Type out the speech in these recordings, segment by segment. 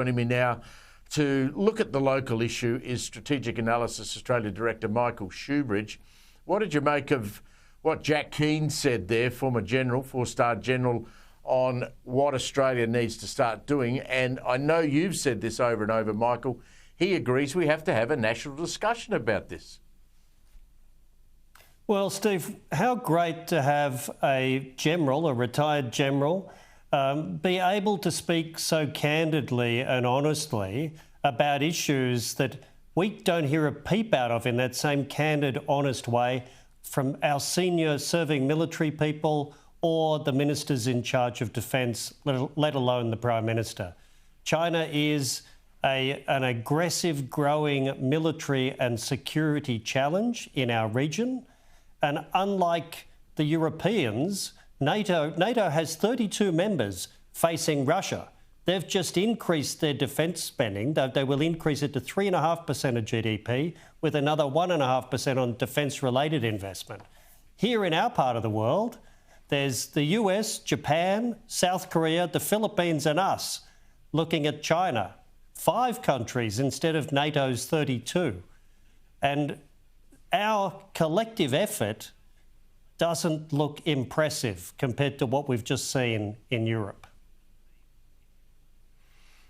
Joining me now to look at the local issue is Strategic Analysis Australia Director Michael Shoebridge. What did you make of what Jack Keane said there, former general, four-star general, on what Australia needs to start doing? And I know you've said this over and over, Michael. He agrees we have to have a national discussion about this. Well, Steve, how great to have a general, a retired general, be able to speak so candidly and honestly about issues that we don't hear a peep out of in that same candid, honest way from our senior serving military people or the ministers in charge of defence, let alone the Prime Minister. China is an aggressive, growing military and security challenge in our region. And unlike the Europeans, NATO has 32 members facing Russia. They've just increased their defence spending. They will increase it to 3.5% of GDP, with another 1.5% on defence-related investment. Here in our part of the world, there's the US, Japan, South Korea, the Philippines and us looking at China. 5 countries instead of NATO's 32. And our collective effort doesn't look impressive compared to what we've just seen in Europe.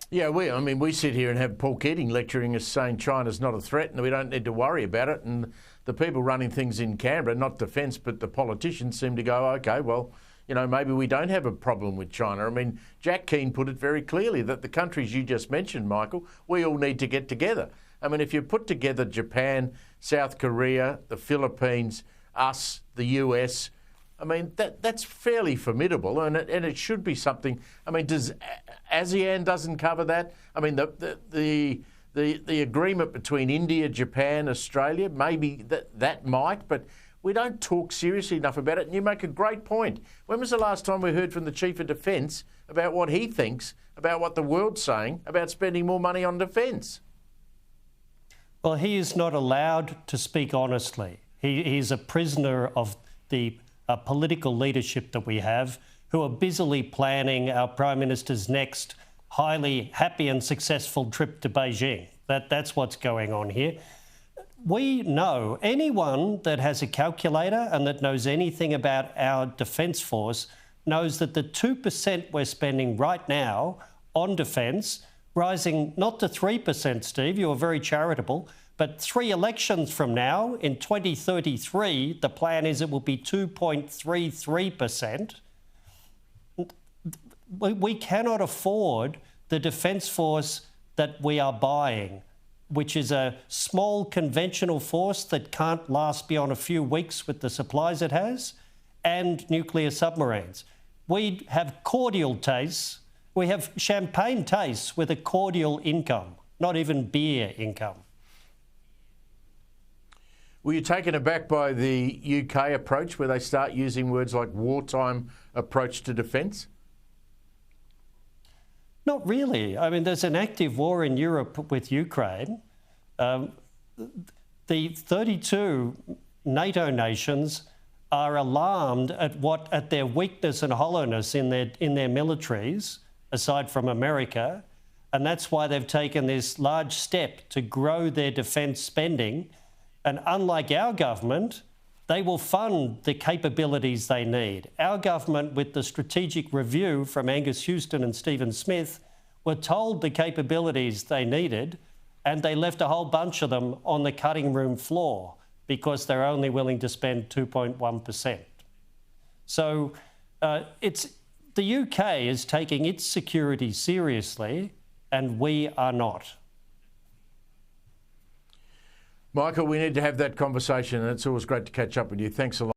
Yeah, we sit here and have Paul Keating lecturing us saying China's not a threat and we don't need to worry about it. And the people running things in Canberra, not defence, but the politicians seem to go, OK, well, you know, maybe we don't have a problem with China. I mean, Jack Keane put it very clearly that the countries you just mentioned, Michael, we all need to get together. I mean, if you put together Japan, South Korea, the Philippines, us, the US, I mean, that's fairly formidable, and it should be something. I mean, does ASEAN doesn't cover that? I mean, the agreement between India, Japan, Australia, maybe that might, but we don't talk seriously enough about it. And you make a great point. When was the last time we heard from the Chief of Defence about what he thinks about what the world's saying about spending more money on defence? Well, he is not allowed to speak honestly. He's a prisoner of the political leadership that we have, who are busily planning our Prime Minister's next highly happy and successful trip to Beijing. That's what's going on here. We know, anyone that has a calculator and that knows anything about our Defence Force knows that the 2% we're spending right now on defence, rising not to 3%, Steve, you are very charitable, but 3 elections from now, in 2033, the plan is it will be 2.33%. We cannot afford the Defence Force that we are buying, which is a small conventional force that can't last beyond a few weeks with the supplies it has, and nuclear submarines. We have cordial tastes. We have champagne tastes with a cordial income, not even beer income. Were you taken aback by the UK approach where they start using words like wartime approach to defence? Not really. I mean, there's an active war in Europe with Ukraine. The 32 NATO nations are alarmed at their weakness and hollowness in their militaries, aside from America, and that's why they've taken this large step to grow their defence spending. And unlike our government, they will fund the capabilities they need. Our government, with the strategic review from Angus Houston and Stephen Smith, were told the capabilities they needed, and they left a whole bunch of them on the cutting room floor because they're only willing to spend 2.1%. So the UK is taking its security seriously, and we are not. Michael, we need to have that conversation, and it's always great to catch up with you. Thanks a lot.